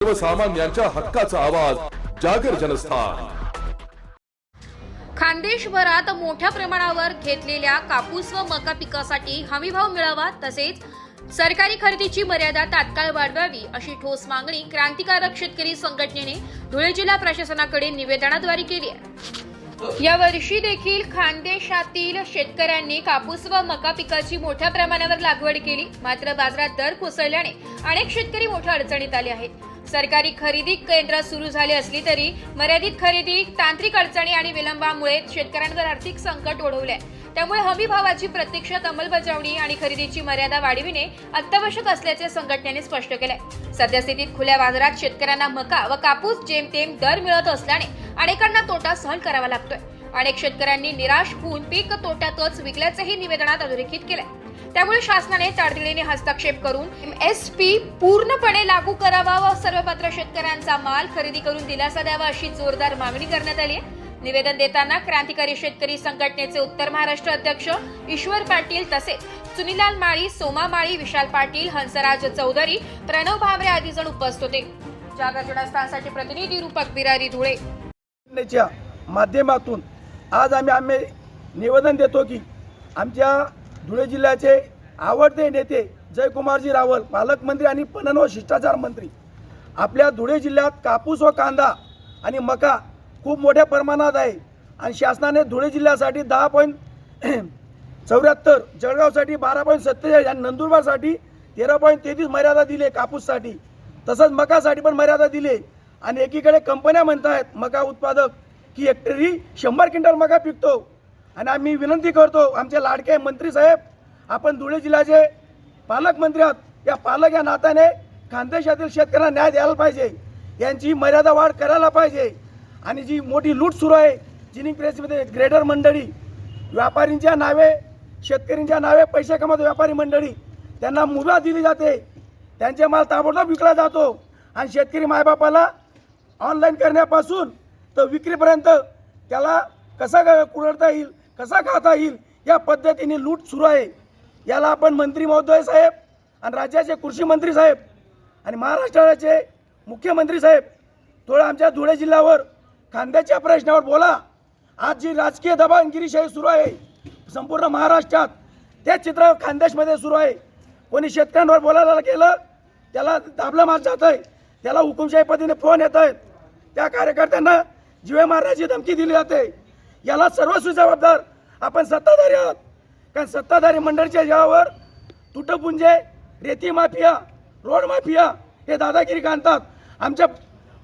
सर्वसामान्यांच्या हक्काचा आवाज जागर जनस्थान। खानदेशभरात मोठ्या प्रमाणावर घेतलेल्या कापूस व मका पिकासाठी हमीभाव मिळावा तसेच सरकारी खरेदीची मर्यादा तात्काळ वाढवावी अशी ठोस मागणी क्रांतिकारक शेतकरी संघटनेने धुळे जिल्हा प्रशासनाकडे निवेदनाद्वारे केली आहे। या वर्षी देखील खानदेशातील शेतकऱ्यांनी कापूस व मका पिकाची मोठ्या प्रमाणावर लागवड केली, मात्र बाजारात दर कोसळल्याने अनेक शेतकरी मोठ्या अडचणीत आले आहेत। सरकारी खरेदी केंद्र सुरू झाले असली तरी मर्यादित खरेदी, तांत्रिक अडचणी आणि विलंबामुळे शेतकऱ्यांवर आर्थिक संकट ओढवले आहे। त्यामुळे हमी भावाची प्रत्यक्षात अंमलबजावणी आणि खरेदीची मर्यादा वाढविणे अत्यावश्यक असल्याचे संघटनेने स्पष्ट केले। सद्यस्थितीत खुल्या बाजारात शेतकऱ्यांना मका व कापूस जेमतेम दर मिळत असल्याने अनेकांना तोटा सहन करावा लागतोय। अनेक शेतकऱ्यांनी निराश होऊन पीक तोट्यातच विकल्याचेही निवेदनात अधोरेखित केले। त्यामुळे शासनाने तातडीने हस्तक्षेप करून MSP पूर्णपणे लागू करावा व सर्व पात्र शेतकऱ्यांचा माल खरेदी करून दिलासा द्यावा अशी जोरदार मागणी करण्यात आली आहे। निवेदन देताना क्रांतिकारी शेतकरी संघटनेचे उत्तर महाराष्ट्र अध्यक्ष ईश्वर पाटील तसेच सुनीलाल माळी, सोमा माळी, विशाल पाटील, हंसराज चौधरी, प्रणव भामरे आदी जण उपस्थित होते। जागर जनस्थानसाठी प्रतिनिधी रूपक बिरारी, धुळे। माध्यमातून आज आम्ही निवेदन देतो की आमच्या धुळे जिल्ह्याचे आवडते नेते जयकुमारजी रावल, पालकमंत्री आणि पणन व शिष्टाचार मंत्री, आपल्या धुळे जिल्ह्यात कापूस व कांदा आणि मका खूप मोठ्या प्रमाणात आहे आणि शासनाने धुळे जिल्ह्यासाठी 10.74, जळगावसाठी 12.47 आणि नंदुरबारसाठी 13.33 मर्यादा दिली कापूससाठी, तसंच मकासाठी पण मर्यादा दिली। आणि एकीकडे कंपन्या म्हणतात मका उत्पादक की हेक्टरी 100 क्विंटल मका पिकतो। आणि आम्ही विनंती करतो आमचे लाडके मंत्री साहेब, आपण धुळे जिल्ह्याचे पालकमंत्री आहात, या पालक या नात्याने खानदेशातील शेतकऱ्यांना न्याय द्यायला पाहिजे, यांची मर्यादा वाढ करायला पाहिजे। आणि जी मोठी लूट सुरू आहे जिनिंग प्रेसमध्ये, ग्रेडर मंडळी व्यापारींच्या नावे, शेतकऱ्यांच्या नावे पैसे कमवतो व्यापारी मंडळी, त्यांना मुभा दिली जाते, त्यांचे माल ताबडतोब विकला जातो आणि शेतकरी मायबापाला ऑनलाईन करण्यापासून तर विक्रीपर्यंत त्याला कसा कुरडता येईल, कसा खाता येईल या पद्धतीने लूट सुरू आहे। याला आपण मंत्री महोदय साहेब आणि राज्याचे कृषी मंत्री साहेब आणि महाराष्ट्राचे मुख्यमंत्री साहेब थोडं आमच्या धुळे जिल्ह्यावर कांद्याच्या प्रश्नावर बोला। आज जी राजकीय दबावगिरीशाही सुरू आहे संपूर्ण महाराष्ट्रात, ते चित्र खानदेशमध्ये सुरू आहे। कोणी शेतकऱ्यांवर बोलायला गेलं त्याला दाबलं मार जात आहे, त्याला हुकुमशाही पद्धतीने फोन येत आहेत, त्या कार्यकर्त्यांना जीवे मारण्याची धमकी दिली जाते। याला सर्वस्वी जबाबदार आपण सत्ताधारी आहात, कारण सत्ताधारी मंडळीच्या जीवावर तुटपुंजे, रेती माफिया, रोड माफिया हे दादागिरी आणतात। आमच्या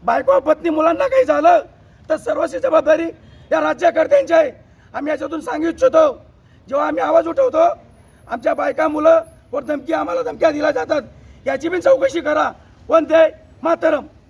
बायको, पत्नी, मुलांना काही झालं तर सर्वस्वी जबाबदारी या राज्यकर्त्यांची आहे। आम्ही याच्यातून सांगू इच्छितो, जेव्हा आम्ही आवाज उठवतो आमच्या बायका, मुलं वर आम्हाला धमक्या दिल्या जातात, याची पण चौकशी करा। वंदे मातरम।